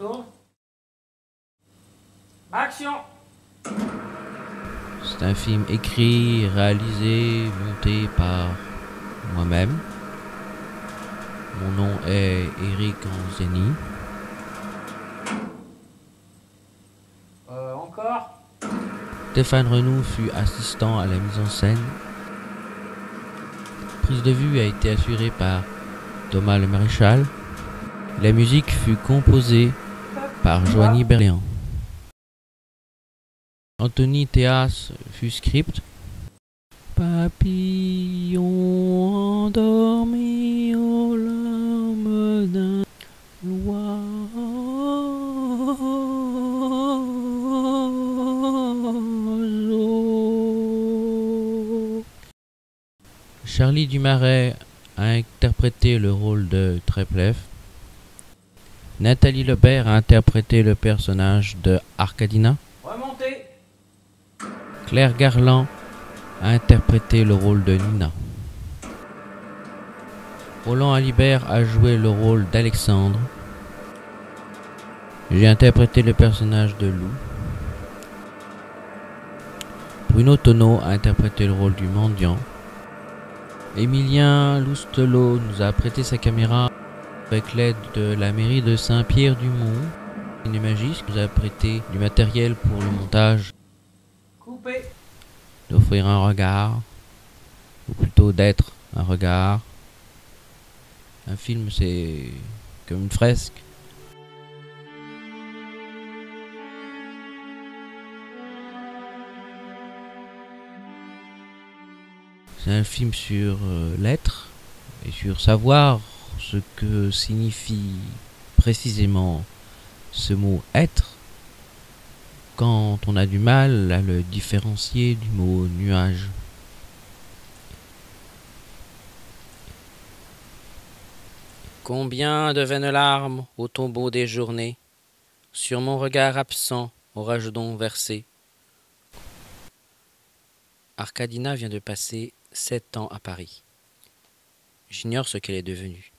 tourne. Action. C'est un film écrit, réalisé, monté par moi-même. Mon nom est Eric Anziani. Encore. Stéphane Renouf fut assistant à la mise en scène. La prise de vue a été assurée par Thomas Le Maréchal. La musique fut composée par Joanie Berléand. Anthony Théas fut script. Papillon endormi aux larmes d'un oiseau. Charlie Dumaret a interprété le rôle de Treplev. Nathalie Lebert a interprété le personnage de Arkadina. Remontez. Claire Garland a interprété le rôle de Nina. Roland Alibert a joué le rôle d'Alexandre. J'ai interprété le personnage de Lou. Bruno Tonneau a interprété le rôle du mendiant. Emilien Loustelot nous a prêté sa caméra avec l'aide de la mairie de Saint-Pierre-du-Mont. Cinémagis nous a prêté du matériel pour le montage. Coupez. D'offrir un regard, ou plutôt d'être un regard. Un film, c'est comme une fresque. C'est un film sur l'être et sur savoir ce que signifie précisément ce mot être quand on a du mal à le différencier du mot nuage. Combien de vaines larmes au tombeau des journées sur mon regard absent aurais-je donc versé? Arkadina vient de passer 7 ans à Paris. J'ignore ce qu'elle est devenue.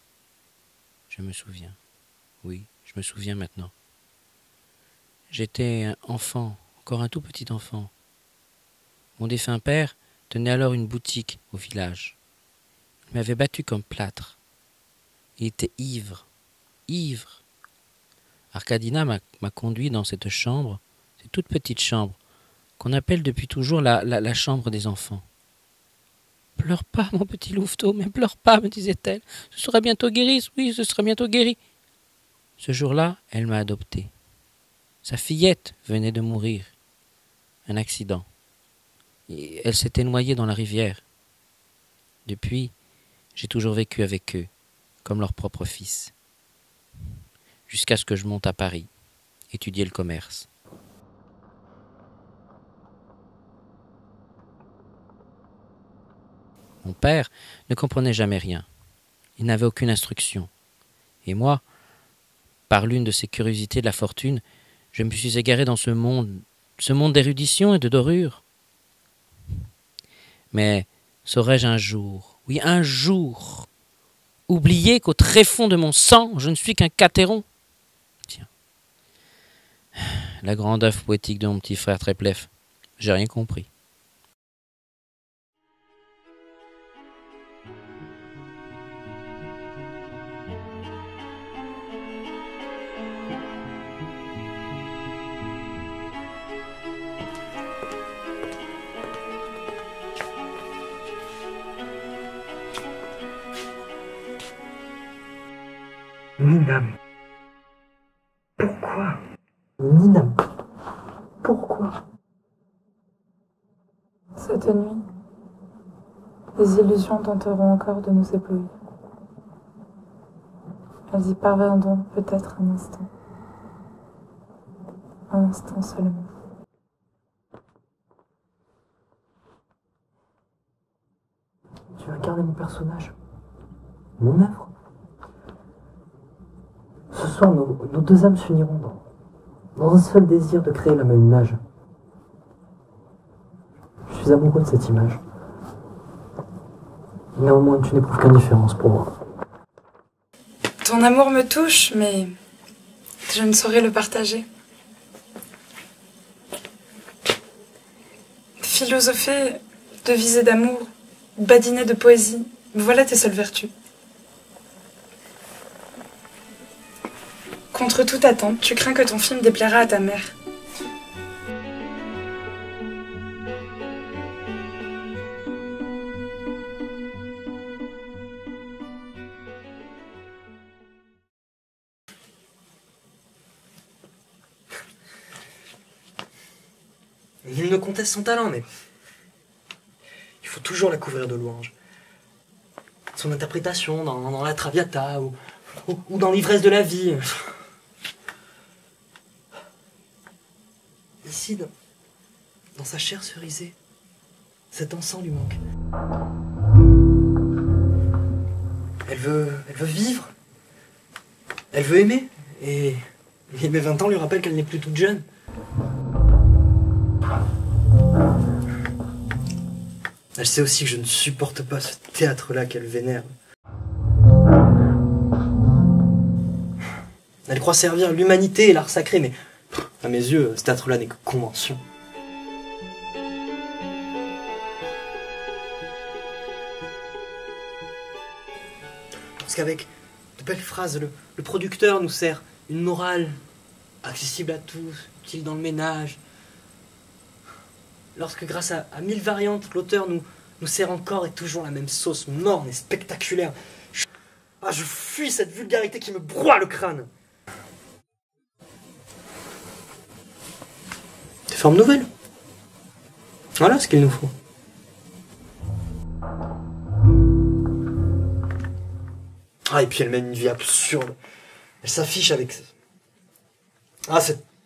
Je me souviens. Oui, je me souviens maintenant. J'étais un enfant, encore un tout petit enfant. Mon défunt père tenait alors une boutique au village. Il m'avait battu comme plâtre. Il était ivre, ivre. Arkadina m'a conduit dans cette chambre, cette toute petite chambre, qu'on appelle depuis toujours la chambre des enfants. « Pleure pas, mon petit louveteau, mais pleure pas, me disait-elle. Ce sera bientôt guéri, oui, ce sera bientôt guéri. » Ce jour-là, elle m'a adopté. Sa fillette venait de mourir. Un accident. Et elle s'était noyée dans la rivière. Depuis, j'ai toujours vécu avec eux, comme leur propre fils. Jusqu'à ce que je monte à Paris, étudier le commerce. Mon père ne comprenait jamais rien. Il n'avait aucune instruction. Et moi, par l'une de ces curiosités de la fortune, je me suis égaré dans ce monde d'érudition et de dorure. Mais saurais-je un jour, oui un jour, oublier qu'au tréfonds de mon sang, je ne suis qu'un catéron? Tiens, la grande œuvre poétique de mon petit frère Treplev, j'ai rien compris. Nina. Pourquoi? Nina. Pourquoi? Cette nuit, les illusions tenteront encore de nous éblouir. Elles y parviendront peut-être un instant. Un instant seulement. Tu as incarné mon personnage. Mon œuvre. Ce soir, nos deux âmes s'uniront dans un seul désir de créer la même image. Je suis amoureux de cette image. Néanmoins, tu n'éprouves qu'indifférence pour moi. Ton amour me touche, mais je ne saurais le partager. Philosopher, deviser d'amour, badiner de poésie, voilà tes seules vertus. Contre toute attente, tu crains que ton film déplaira à ta mère. Nul ne conteste son talent, mais il faut toujours la couvrir de louanges. Son interprétation dans la Traviata ou dans l'ivresse de la vie. Ici, dans sa chair cerisée, cet encens lui manque. Elle veut vivre. Elle veut aimer. Et mes 20 ans lui rappellent qu'elle n'est plus toute jeune. Elle sait aussi que je ne supporte pas ce théâtre-là qu'elle vénère. Elle croit servir l'humanité et l'art sacré, mais à mes yeux, ce théâtre-là n'est que convention. Parce qu'avec de belles phrases, le producteur nous sert une morale accessible à tous, utile dans le ménage. Lorsque, grâce à 1000 variantes, l'auteur nous sert encore et toujours la même sauce morne et spectaculaire. Je fuis cette vulgarité qui me broie le crâne. Des formes nouvelles. Voilà ce qu'il nous faut. Et puis elle mène une vie absurde. Elle s'affiche avec...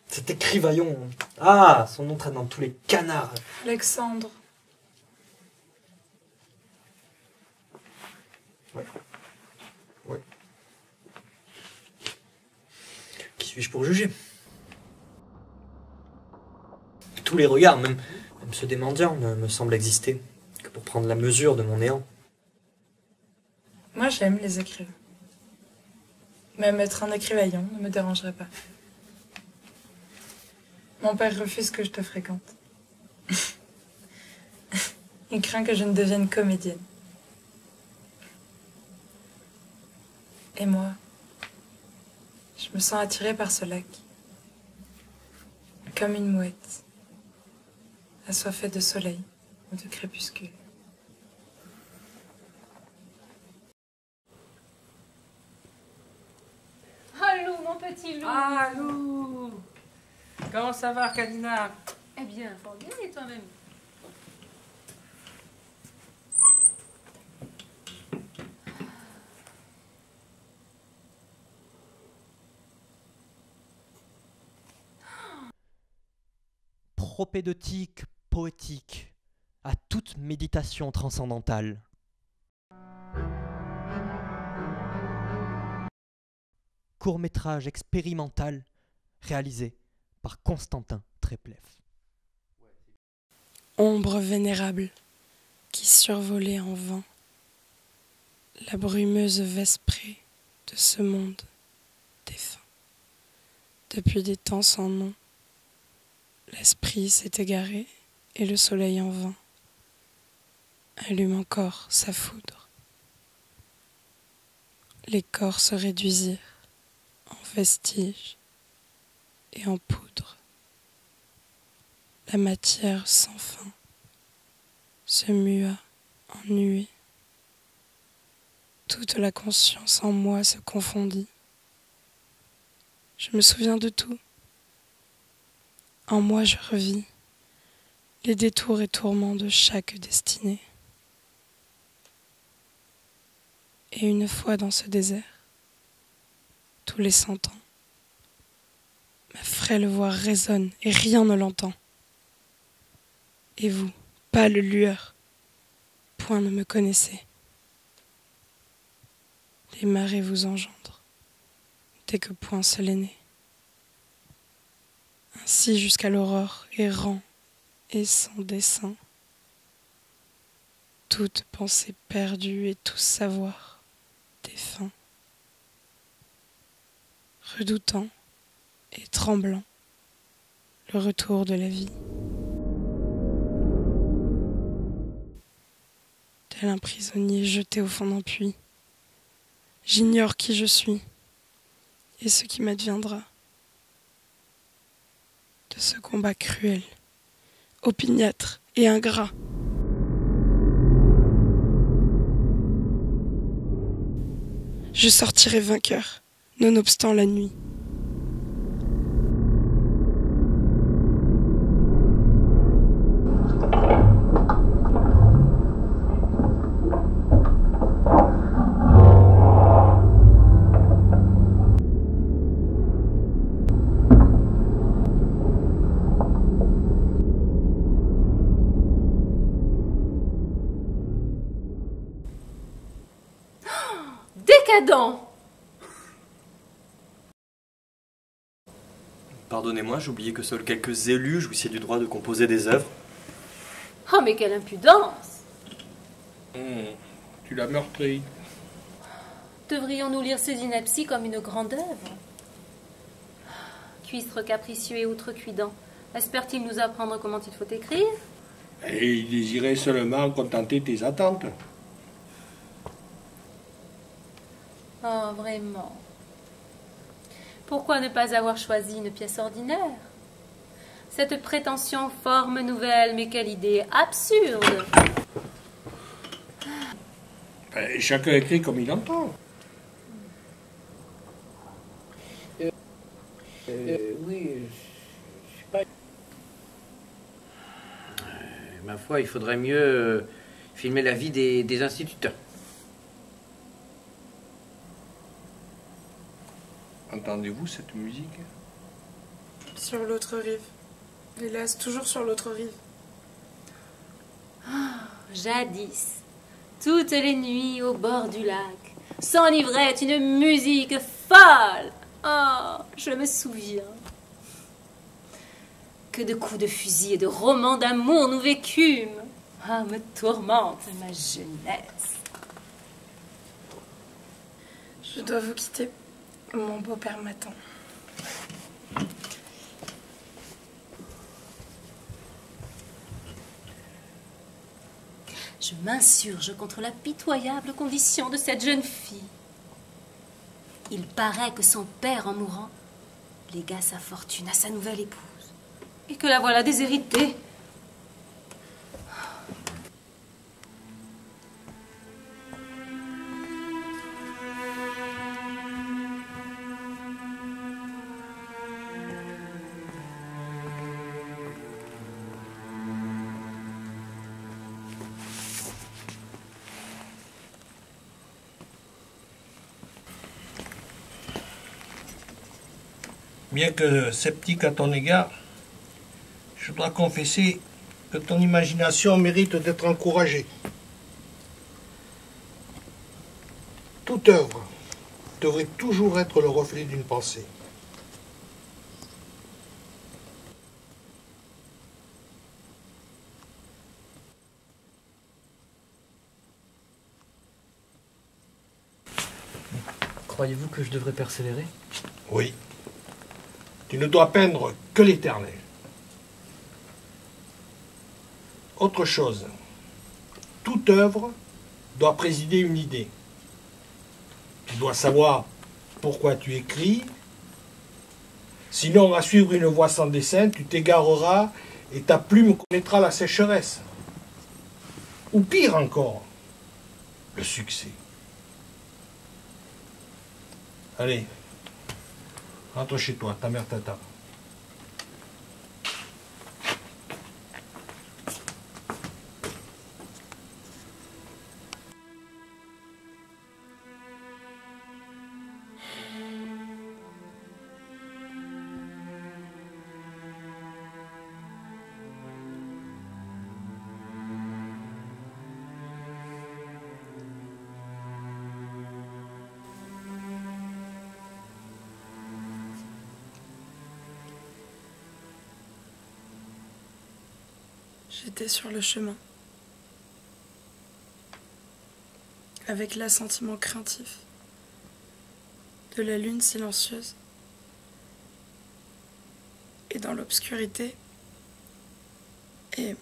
cet écrivaillon. Son nom traîne dans tous les canards. Alexandre. Ouais. Qui suis-je pour juger? Tous les regards, même ceux des mendiants, ne me semblent exister que pour prendre la mesure de mon néant. Moi, j'aime les écrivains. Même être un écrivaillon ne me dérangerait pas. Mon père refuse que je te fréquente. Il craint que je ne devienne comédienne. Et moi, je me sens attirée par ce lac. Comme une mouette, assoiffée de soleil ou de crépuscule. Allô, mon petit loup. Allô. Comment ça va, Kadina? Eh bien, fort bien, et toi-même? Propédeutique, poétique, à toute méditation transcendantale. Court-métrage expérimental réalisé par Constantin Treplev. Ombre vénérable qui survolait en vent la brumeuse vesprée de ce monde défunt. Depuis des temps sans nom, l'esprit s'est égaré et le soleil en vain allume encore sa foudre. Les corps se réduisirent en vestiges et en poudre. La matière sans fin se mua en nuée. Toute la conscience en moi se confondit. Je me souviens de tout. En moi je revis les détours et tourments de chaque destinée. Et une fois dans ce désert, tous les 100 ans, ma frêle voix résonne et rien ne l'entend. Et vous, pâle lueur, point ne me connaissez. Les marées vous engendrent, dès que point se l'aîné. Ainsi jusqu'à l'aurore, errant et sans dessein, toute pensée perdue et tout savoir défunt. Redoutant et tremblant, le retour de la vie. Tel un prisonnier jeté au fond d'un puits, j'ignore qui je suis et ce qui m'adviendra de ce combat cruel, opiniâtre et ingrat. Je sortirai vainqueur, nonobstant la nuit. Décadent! Pardonnez-moi, j'oubliais que seuls quelques élus jouissaient du droit de composer des œuvres. Oh, mais quelle impudence! Tu l'as meurtri. Devrions-nous lire ces inepties comme une grande œuvre? Cuistre capricieux et outrecuidant, espère-t-il nous apprendre comment il faut écrire? Et il désirait seulement contenter tes attentes. Oh, vraiment. Pourquoi ne pas avoir choisi une pièce ordinaire? Cette prétention forme nouvelle, mais quelle idée absurde! Chacun écrit comme il entend. Oui, je suis pas... Ma foi, il faudrait mieux filmer la vie des instituteurs. Entendez-vous cette musique? Sur l'autre rive. Hélas, toujours sur l'autre rive. Jadis, toutes les nuits au bord du lac, s'enivrait une musique folle. Oh, je me souviens. Que de coups de fusil et de romans d'amour nous vécûmes. Ah, me tourmente ma jeunesse. Je dois vous quitter. Mon beau-père m'attend. Je m'insurge contre la pitoyable condition de cette jeune fille. Il paraît que son père, en mourant, légua sa fortune à sa nouvelle épouse, et que la voilà déshéritée. Bien que sceptique à ton égard, je dois confesser que ton imagination mérite d'être encouragée. Toute œuvre devrait toujours être le reflet d'une pensée. Croyez-vous que je devrais persévérer? Oui. Tu ne dois peindre que l'éternel. Autre chose, toute œuvre doit présider une idée. Tu dois savoir pourquoi tu écris. Sinon, à suivre une voie sans dessein, tu t'égareras et ta plume connaîtra la sécheresse. Ou pire encore, le succès. Allez, rentre chez toi, ta mère t'attend. J'étais sur le chemin, avec l'assentiment craintif de la lune silencieuse et dans l'obscurité. Et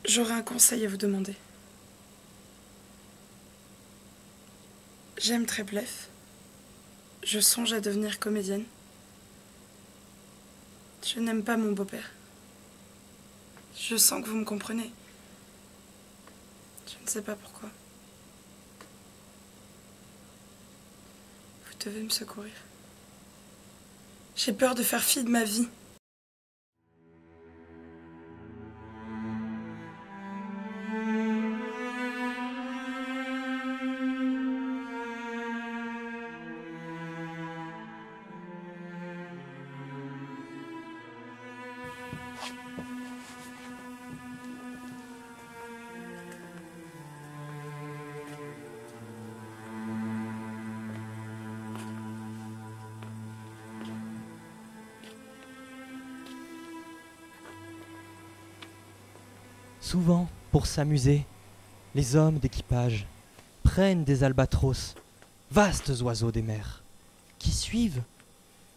j'aurais un conseil à vous demander. J'aime Treplev. Je songe à devenir comédienne. Je n'aime pas mon beau-père. Je sens que vous me comprenez. Je ne sais pas pourquoi. Vous devez me secourir. J'ai peur de faire fi de ma vie. Souvent, pour s'amuser, les hommes d'équipage prennent des albatros, vastes oiseaux des mers, qui suivent,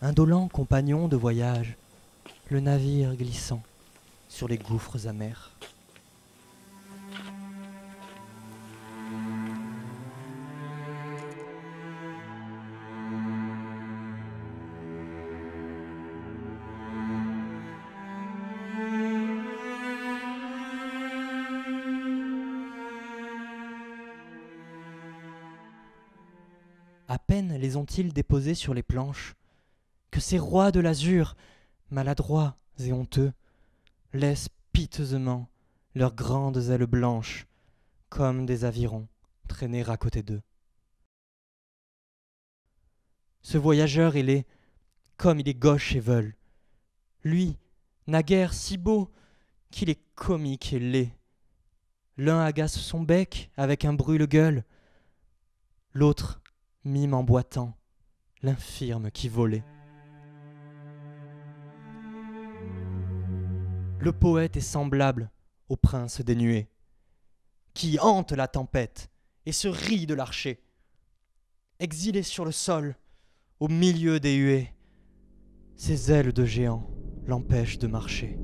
indolents compagnons de voyage, le navire glissant sur les gouffres amers. À peine les ont-ils déposés sur les planches, que ces rois de l'azur, maladroits et honteux, laissent piteusement leurs grandes ailes blanches, comme des avirons, traîner à côté d'eux. Ce voyageur ailé, comme il est gauche et veule, lui, naguère si beau qu'il est comique et laid. L'un agace son bec avec un brûle-gueule, l'autre mime en boitant l'infirme qui volait. Le poète est semblable au prince des nuées, qui hante la tempête et se rit de l'archer. Exilé sur le sol, au milieu des huées, ses ailes de géant l'empêchent de marcher.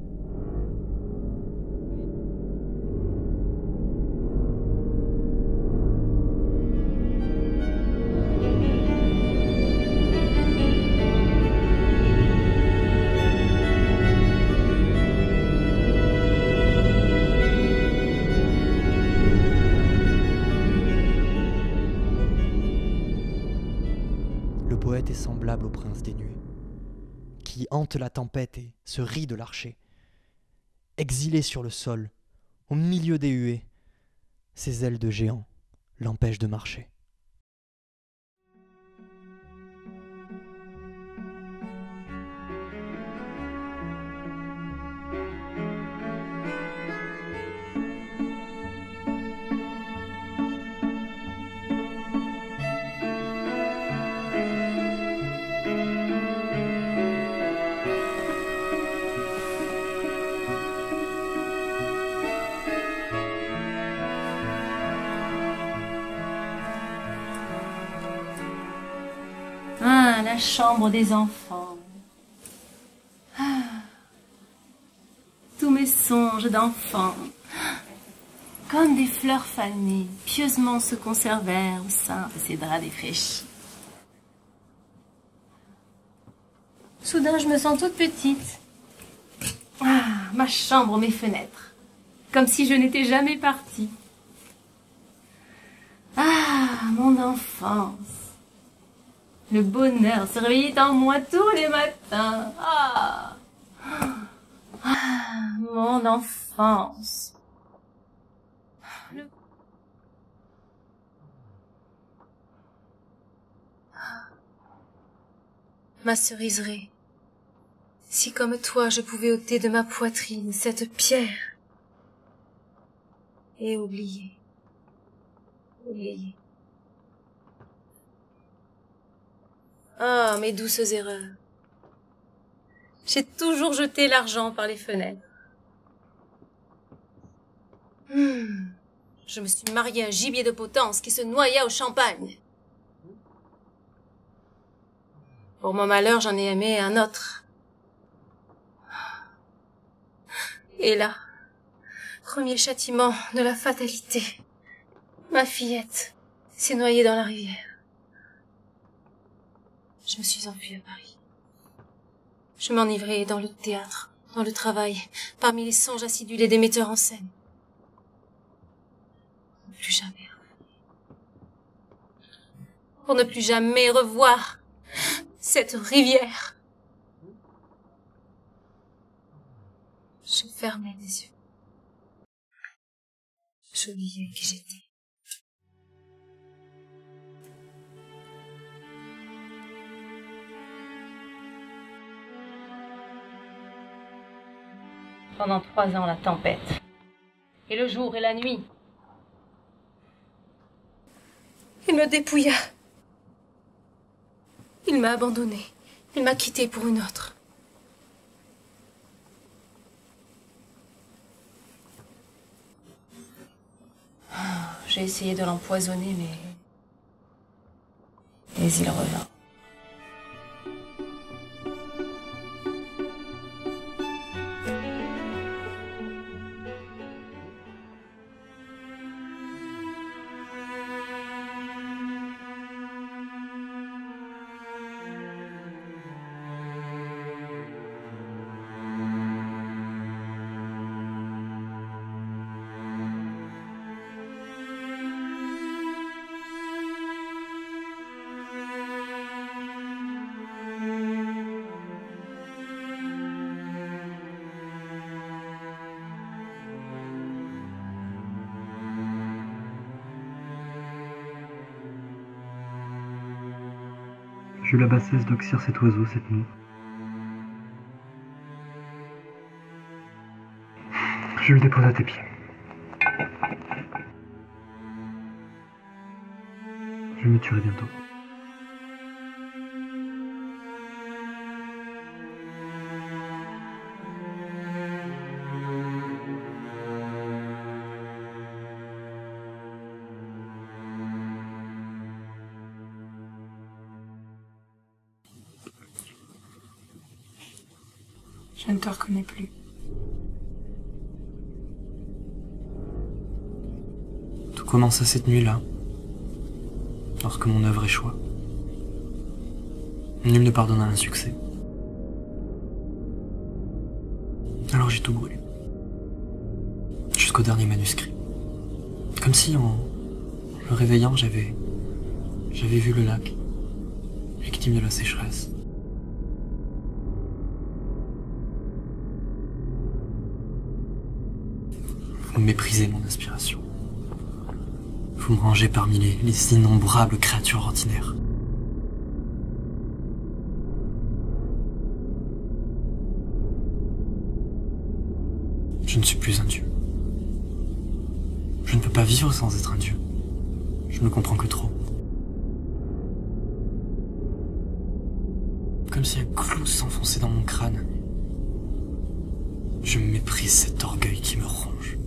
Le poète est semblable au prince des nuées, qui hante la tempête et se rit de l'archer. Exilé sur le sol, au milieu des huées, ses ailes de géant l'empêchent de marcher. Ah, la chambre des enfants. Ah, tous mes songes d'enfants, comme des fleurs fanées, pieusement se conservèrent au sein de ces draps défraîchis. Soudain, je me sens toute petite. Ah, ma chambre, mes fenêtres, comme si je n'étais jamais partie. Ah, mon enfance. Le bonheur se réveillait en moi tous les matins. Ah, ah, mon enfance. Ma ceriserie, si comme toi je pouvais ôter de ma poitrine cette pierre et oublier. Ah, mes douces erreurs. J'ai toujours jeté l'argent par les fenêtres. Je me suis mariée à un gibier de potence qui se noya au champagne. Pour mon malheur, j'en ai aimé un autre. Et là, premier châtiment de la fatalité, ma fillette s'est noyée dans la rivière. Je me suis enfuie à Paris. Je m'enivrai dans le théâtre, dans le travail, parmi les songes acidulés des metteurs en scène. Plus jamais. Pour ne plus jamais revoir cette rivière. Je fermais les yeux. J'oubliais qui j'étais. Pendant 3 ans, la tempête. Et le jour et la nuit. Il me dépouilla. Il m'a abandonnée. Il m'a quittée pour une autre. J'ai essayé de l'empoisonner, mais il revint. J'eus la bassesse d'oxyre cet oiseau cette nuit. Je le dépose à tes pieds. Je me tuerai bientôt. Je ne te reconnais plus. Tout commença cette nuit-là, lorsque mon œuvre échoua. Nul ne pardonna un succès. Alors j'ai tout brûlé. Jusqu'au dernier manuscrit. Comme si, en me réveillant, j'avais vu le lac, victime de la sécheresse. Vous méprisez mon inspiration. Vous me rangez parmi les innombrables créatures ordinaires. Je ne suis plus un dieu. Je ne peux pas vivre sans être un dieu. Je ne comprends que trop. Comme si un clou s'enfonçait dans mon crâne. Je méprise cet orgueil qui me ronge.